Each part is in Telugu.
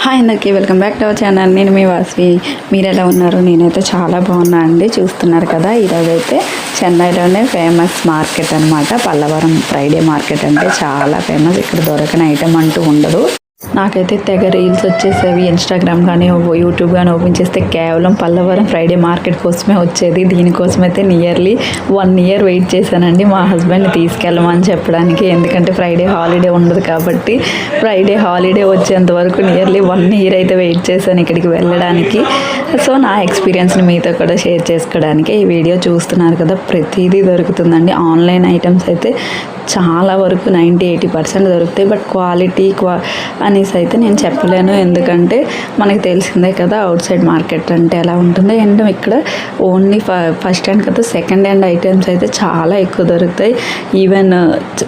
హాయ్ అందరికీ welcome back to our channel. నేను మీ వాస్వి. మీరు ఎలా ఉన్నారు? నేనైతే చాలా బాగున్నా అండి. చూస్తున్నారు కదా, ఈరోజు అయితే చెన్నైలోనే ఫేమస్ మార్కెట్ అనమాట. పల్లవరం ఫ్రైడే మార్కెట్ అంటే చాలా ఫేమస్. ఇక్కడ దొరకని ఐటమ్ అంటూ ఉండదు. నాకైతే తెగ రీల్స్ వచ్చేసేవి. ఇన్స్టాగ్రామ్ కానీ యూట్యూబ్ కానీ ఓపెన్ చేస్తే కేవలం పల్లవరం ఫ్రైడే మార్కెట్ కోసమే వచ్చేది. దీనికోసం అయితే నియర్లీ 1 year వెయిట్ చేశానండి మా హస్బెండ్ని తీసుకెళ్ళమని చెప్పడానికి. ఎందుకంటే ఫ్రైడే హాలిడే ఉండదు కాబట్టి ఫ్రైడే హాలిడే వచ్చేంత వరకు నియర్లీ 1 year అయితే వెయిట్ చేశాను ఇక్కడికి వెళ్ళడానికి. సో నా ఎక్స్పీరియన్స్ని మీతో కూడా షేర్ చేసుకోవడానికి ఈ వీడియో చూస్తున్నారు కదా. ప్రతిదీ దొరుకుతుందండి. ఆన్లైన్ ఐటమ్స్ అయితే చాలా వరకు 90-80% దొరుకుతాయి. బట్ క్వాలిటీ అనేసి అయితే నేను చెప్పలేను. ఎందుకంటే మనకి తెలిసిందే కదా అవుట్ సైడ్ మార్కెట్ అంటే ఎలా ఉంటుంది. అండ్ ఇక్కడ ఓన్లీ ఫస్ట్ హ్యాండ్ కదా, సెకండ్ హ్యాండ్ ఐటమ్స్ అయితే చాలా ఎక్కువ దొరుకుతాయి. ఈవెన్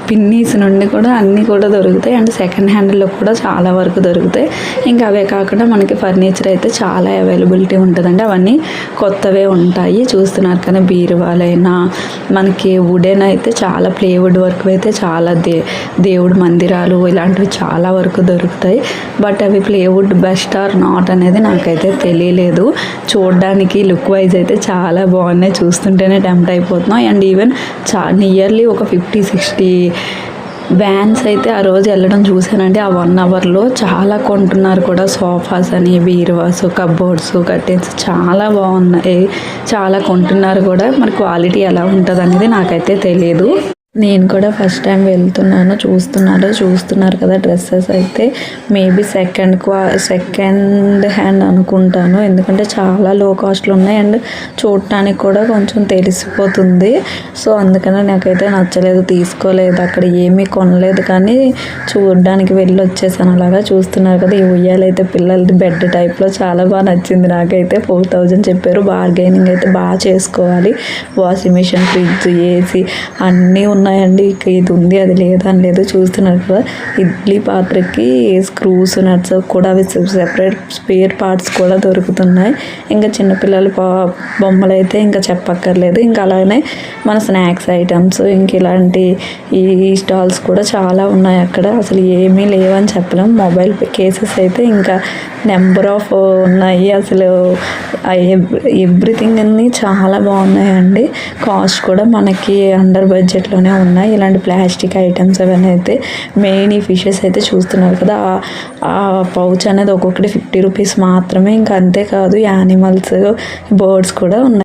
పిన్నీస్ నుండి కూడా అన్నీ కూడా దొరుకుతాయి. అండ్ సెకండ్ హ్యాండ్లో కూడా చాలా వరకు దొరుకుతాయి. ఇంకా అవే కాకుండా మనకి ఫర్నిచర్ అయితే చాలా అవైలబిలిటీ ఉంటుందండి. అవన్నీ కొత్తవే ఉంటాయి. చూస్తున్నారు కానీ బీరువాలైనా మనకి వుడెన్ అయితే చాలా ప్లేవుడ్ వర్క్ అయితే చాలా దేవుడు మందిరాలు ఇలాంటివి చాలా వరకు దొరుకుతాయి. బట్ అవి ప్లేవుడ్ బెస్ట్ ఆర్ నాట్ అనేది నాకైతే తెలియలేదు. చూడడానికి లుక్ వైజ్ అయితే చాలా బాగున్నాయి. చూస్తుంటేనే టెంప్ట్ అయిపోతున్నాం. అండ్ ఈవెన్ నియర్లీ ఒక 50-60 వ్యాన్స్ అయితే ఆ రోజు వెళ్ళడం చూశానండి. ఆ 1 hourలో చాలా కొంటున్నారు కూడా. సోఫాస్ అని, బీరువాస్, కబోర్డ్స్, కర్టెన్స్ చాలా బాగున్నాయి. చాలా కొంటున్నారు కూడా. మరి క్వాలిటీ ఎలా ఉంటుంది అనేది నాకైతే తెలియదు. నేను కూడా ఫస్ట్ టైం వెళ్తున్నాను. చూస్తున్నారు కదా, డ్రెస్సెస్ అయితే మేబీ సెకండ్ హ్యాండ్ అనుకుంటాను. ఎందుకంటే చాలా లో కాస్ట్లో ఉన్నాయి. అండ్ చూడటానికి కూడా కొంచెం తెలిసిపోతుంది. సో అందుకనే నాకైతే నచ్చలేదు, తీసుకోలేదు. అక్కడ ఏమీ కొనలేదు కానీ చూడడానికి వెళ్ళి వచ్చేసాను. అలాగా చూస్తున్నారు కదా, ఈ ఉయ్యాలైతే పిల్లలది బెడ్ టైప్లో చాలా బాగా నచ్చింది నాకైతే. 4000 చెప్పారు. బార్గెనింగ్ అయితే బాగా చేసుకోవాలి. వాషింగ్ మిషన్, ఫ్రిడ్జ్, ఏసీ అన్నీ ఉన్నాయండి. ఇది ఉంది అది లేదని లేదు. చూస్తున్నారు కదా, ఇడ్లీ పాత్రకి స్క్రూస్, నట్స్ కూడా అవి సెపరేట్ స్పేర్ పార్ట్స్ కూడా దొరుకుతున్నాయి. ఇంకా చిన్నపిల్లల బొమ్మలు అయితే ఇంకా చెప్పక్కర్లేదు. ఇంకా అలానే మన స్నాక్స్ ఐటమ్స్, ఇంక ఇలాంటి ఈ స్టాల్స్ కూడా చాలా ఉన్నాయి అక్కడ. అసలు ఏమీ లేవని చెప్పలేం. మొబైల్ కేసెస్ అయితే ఇంకా నెంబర్ ఆఫ్ ఉన్నాయి. అసలు ఎవ్రీథింగ్ అన్నీ చాలా బాగున్నాయండి. కాస్ట్ కూడా మనకి అండర్ బడ్జెట్లోనే ఉన్నాయి. ఇలాంటి ప్లాస్టిక్ ఐటమ్స్ అవన్నీ అయితే మెయిన్ ఈ ఫిషెస్ అయితే చూస్తున్నారు కదా, ఆ పౌచ్ అనేది ఒక్కొక్కటి 50 rupees మాత్రమే. ఇంకా అంతేకాదు యానిమల్స్, బర్డ్స్ కూడా ఉన్నాయి.